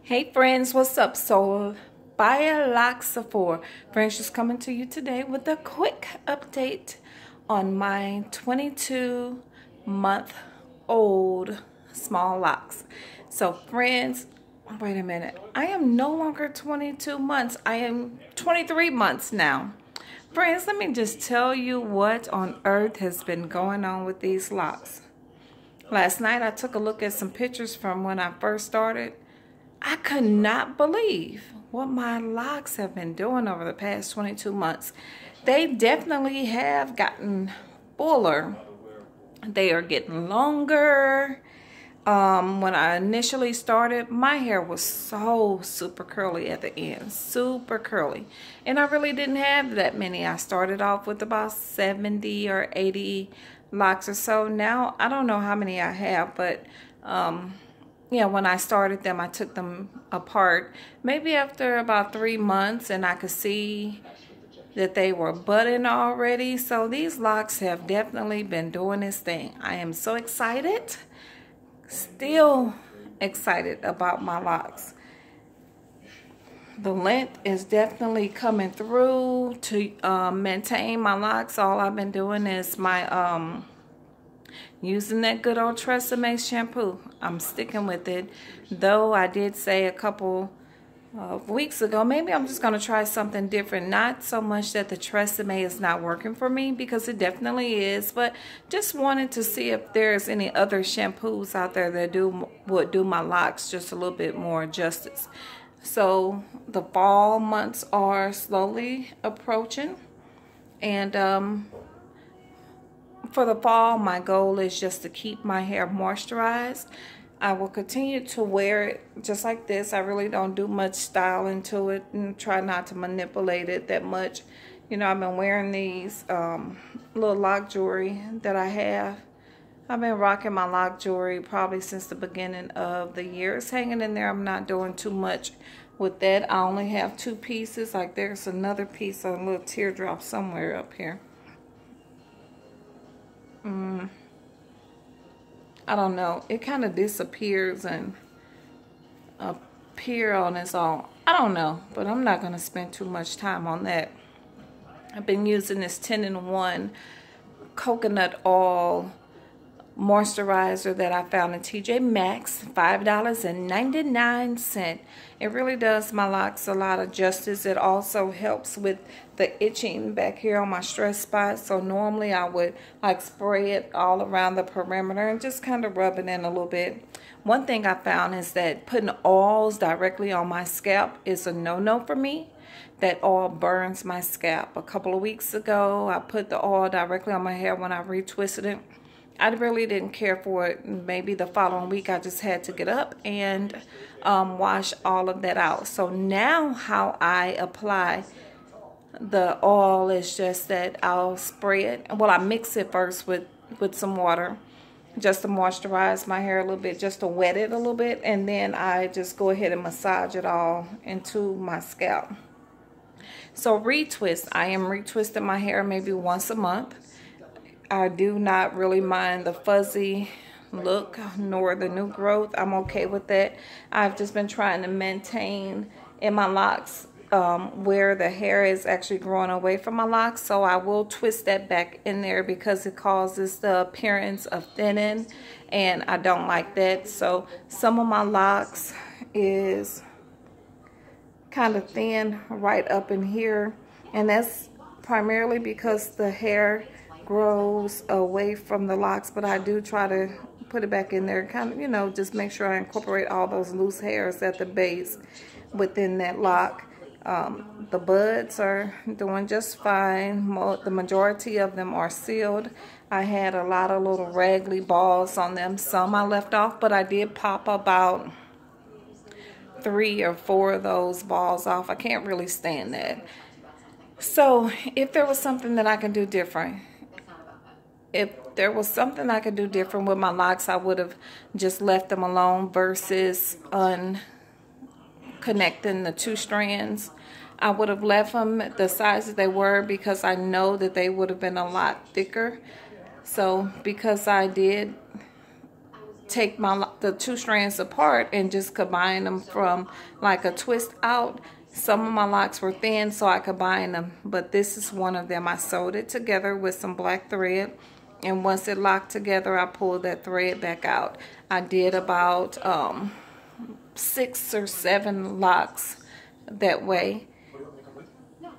Hey friends, what's up? So by Locs friends, just coming to you today with a quick update on my 22-month-old small locks. So friends, wait a minute. I am no longer 22 months. I am 23 months now. Friends, let me just tell you what on earth has been going on with these locks. Last night I took a look at some pictures from when I first started. I could not believe what my locks have been doing over the past 22 months. They definitely have gotten fuller. They are getting longer. When I initially started, my hair was so super curly at the end, super curly. And I really didn't have that many. I started off with about 70 or 80 locks or so. Now, I don't know how many I have, but yeah, when I started them, I took them apart maybe after about 3 months, and I could see that they were budding already. So these locks have definitely been doing this thing. I am so excited, still excited about my locks. The length is definitely coming through. To maintain my locks, all I've been doing is my using that good old Tresemme shampoo. I'm sticking with it. Though I did say a couple of weeks ago, maybe I'm just going to try something different. Not so much that the Tresemme is not working for me, because it definitely is. But just wanted to see if there's any other shampoos out there that would do my locks just a little bit more justice. So the fall months are slowly approaching. And for the fall, my goal is just to keep my hair moisturized. I will continue to wear it just like this. I really don't do much styling to it and try not to manipulate it that much. You know, I've been wearing these little lock jewelry that I have. I've been rocking my lock jewelry probably since the beginning of the year. It's hanging in there. I'm not doing too much with that. I only have 2 pieces. Like, there's another piece, a little teardrop somewhere up here. I don't know. It kind of disappears and appear on its own. I don't know, but I'm not going to spend too much time on that. I've been using this 10-in-1 coconut oil moisturizer that I found in TJ Maxx, $5.99. It really does my locks a lot of justice. It also helps with the itching back here on my stress spot. So normally I would like spray it all around the perimeter and just kind of rub it in a little bit. One thing I found is that putting oils directly on my scalp is a no-no for me. That oil burns my scalp. A couple of weeks ago, I put the oil directly on my hair when I retwisted it. I really didn't care for it. Maybe the following week I just had to get up and wash all of that out. So now how I apply the oil is just that I'll spray it. Well, I mix it first with some water just to moisturize my hair a little bit, just to wet it a little bit. And then I just go ahead and massage it all into my scalp. So retwist. I am retwisting my hair maybe once a month. I do not really mind the fuzzy look nor the new growth. I'm okay with that. I've just been trying to maintain in my locks where the hair is actually growing away from my locks. So I will twist that back in there because it causes the appearance of thinning, and I don't like that. So some of my locks is kind of thin right up in here, and that's primarily because the hair grows away from the locks, but I do try to put it back in there, kind of, you know, just make sure I incorporate all those loose hairs at the base within that lock. The buds are doing just fine. The majority of them are sealed. I had a lot of little raggly balls on them. Some I left off, but I did pop about 3 or 4 of those balls off. I can't really stand that. So if there was something that I can do different, with my locks, I would have just left them alone versus unconnecting the 2 strands. I would have left them the size that they were, because I know that they would have been a lot thicker. So because I did take the two strands apart and just combine them from like a twist out. Some of my locks were thin, so I combined them, but this is one of them. I sewed it together with some black thread, and once it locked together, I pulled that thread back out. I did about 6 or 7 locks that way.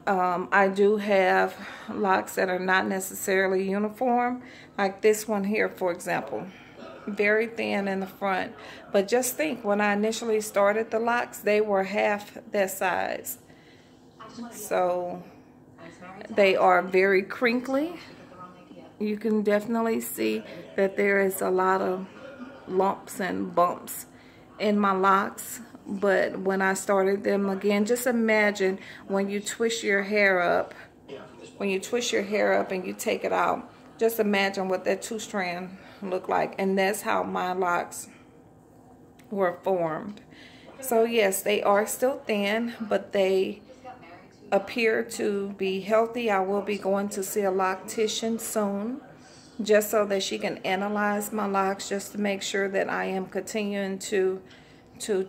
I do have locks that are not necessarily uniform, like this one here, for example. Very thin in the front, but just think, when I initially started the locks, they were half that size. So they are very crinkly. You can definitely see that there is a lot of lumps and bumps in my locks. But when I started them again, just imagine when you twist your hair up, and you take it out, just imagine what that two strand look like. And that's how my locks were formed. So yes, they are still thin, but they appear to be healthy. I will be going to see a loctician soon, just so that she can analyze my locks, just to make sure that I am continuing to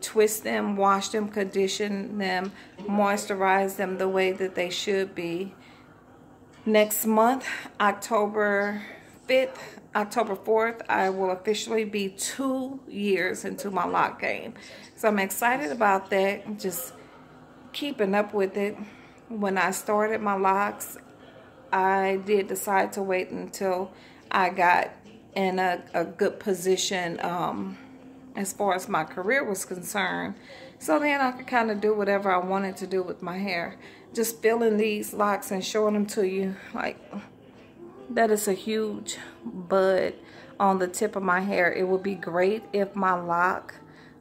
twist them, wash them, condition them, moisturize them the way that they should be. Next month, October 5th, October 4th, I will officially be 2 years into my lock game. So I'm excited about that, just keeping up with it. When I started my locks, I did decide to wait until I got in a good position as far as my career was concerned. So then I could kind of do whatever I wanted to do with my hair. Just filling these locks and showing them to you, like, that is a huge bud on the tip of my hair. It would be great if my lock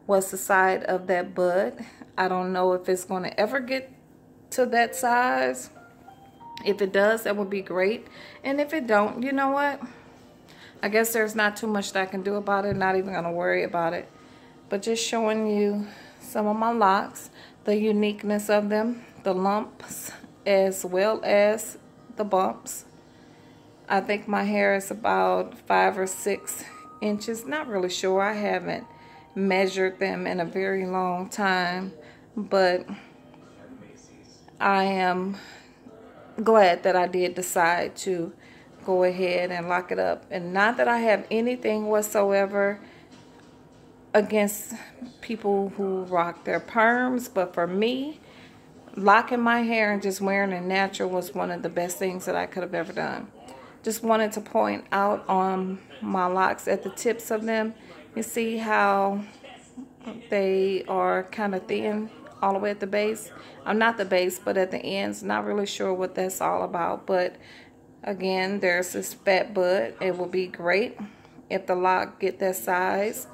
was the side of that bud. I don't know if it's going to ever get to that size. If it does, that would be great. And if it don't, you know what? I guess there's not too much that I can do about it. Not even going to worry about it. But just showing you some of my locks, the uniqueness of them, the lumps, as well as the bumps. I think my hair is about 5 or 6 inches. Not really sure. I haven't measured them in a very long time. But I am glad that I did decide to go ahead and lock it up. And not that I have anything whatsoever against people who rock their perms, but for me, locking my hair and just wearing it natural was one of the best things that I could have ever done. Just wanted to point out on my locks, at the tips of them, you see how they are kind of thin all the way at the base. Not the base, but at the ends. Not really sure what that's all about, but again, there's this fat bud. It will be great if the lock get that size.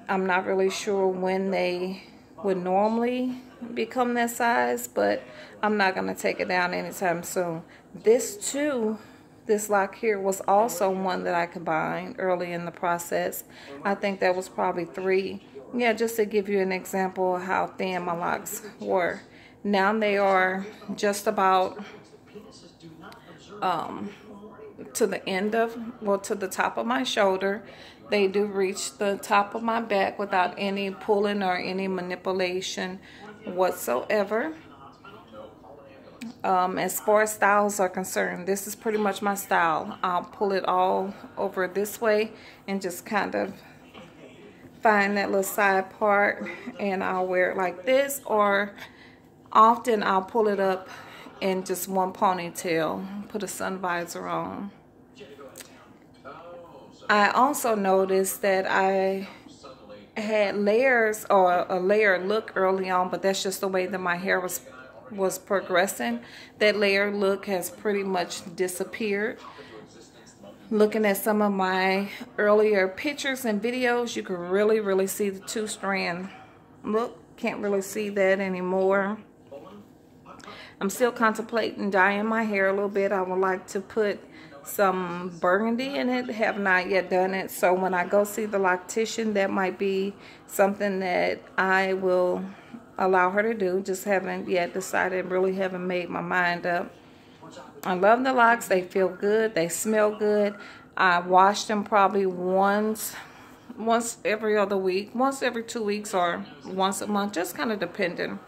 I'm not really sure when they would normally become that size, but I'm not going to take it down anytime soon. This lock here was also one that I combined early in the process. I think that was probably 3. Yeah, just to give you an example of how thin my locks were. Now they are just about to the end of, well, to the top of my shoulder. They do reach the top of my back without any pulling or any manipulation whatsoever. As far as styles are concerned, this is pretty much my style. I'll pull it all over this way and just kind of find that little side part, and I'll wear it like this, or often I'll pull it up in just one ponytail, put a sun visor on. I also noticed that I had layers, or a layered look early on, but that's just the way that my hair was progressing. That layered look has pretty much disappeared. Looking at some of my earlier pictures and videos, you can really see the 2-strand look. Can't really see that anymore. I'm still contemplating dyeing my hair a little bit. I would like to put some burgundy in it. Have not yet done it. So when I go see the loctician, that might be something that I will allow her to do. Just haven't yet decided, really haven't made my mind up. I love the locks. They feel good. They smell good. I washed them probably once once every other week, once every 2 weeks, or once a month, just kind of depending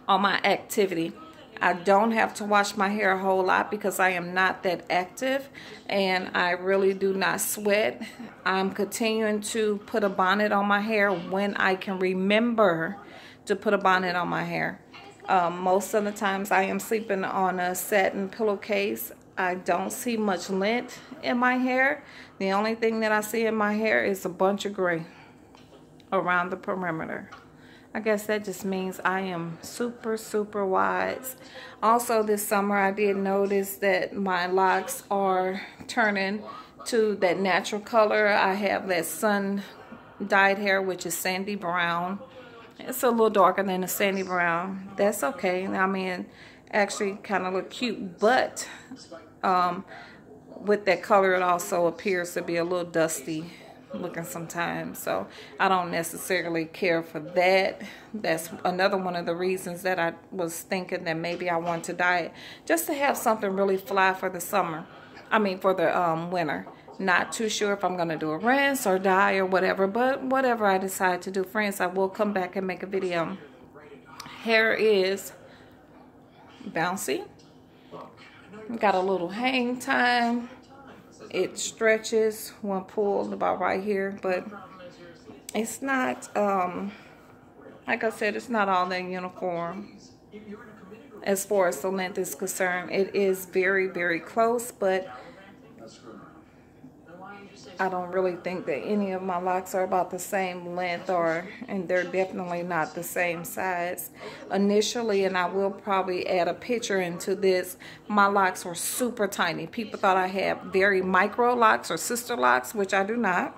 on my activity. I don't have to wash my hair a whole lot because I am not that active and I really do not sweat. I'm continuing to put a bonnet on my hair when I can remember to put a bonnet on my hair. Most of the times I am sleeping on a satin pillowcase. I don't see much lint in my hair. The only thing that I see in my hair is a bunch of gray around the perimeter. I guess that just means I am super, super wise. Also this summer I did notice that my locks are turning to that natural color. I have that sun dyed hair, which is sandy brown. It's a little darker than the sandy brown. That's okay. I mean, actually kind of look cute, but with that color it also appears to be a little dusty looking sometimes, so I don't necessarily care for that. That's another one of the reasons that I was thinking that maybe I want to dye it, just to have something really fly for the summer. I mean for the winter. Not too sure if I'm gonna do a rinse or dye or whatever, but whatever I decide to do, friends, I will come back and make a video. Hair is bouncy, got a little hang time. It stretches when pulled about right here, but it's not, like I said, it's not all that uniform as far as the length is concerned. It is very, very close, but I don't really think that any of my locks are about the same length, and they're definitely not the same size. Initially, and I will probably add a picture into this, my locks were super tiny. People thought I had very micro locks or sister locks, which I do not.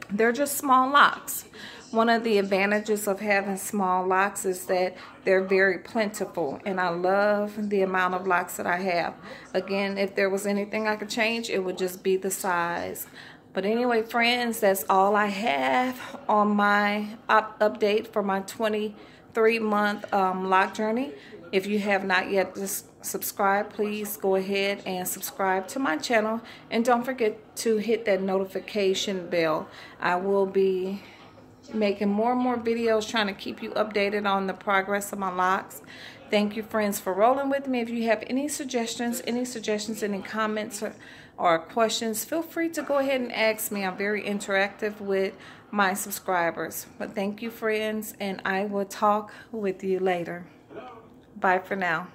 They're just small locks. One of the advantages of having small locks is that they're very plentiful, and I love the amount of locks that I have. Again, if there was anything I could change, it would just be the size. But anyway, friends, that's all I have on my update for my 23-month lock journey. If you have not yet subscribed, please go ahead and subscribe to my channel, and don't forget to hit that notification bell. I will be making more and more videos trying to keep you updated on the progress of my locks. Thank you, friends, for rolling with me. If you have any suggestions, any comments or questions, feel free to go ahead and ask me. I'm very interactive with my subscribers. But thank you, friends, and I will talk with you later. Bye for now.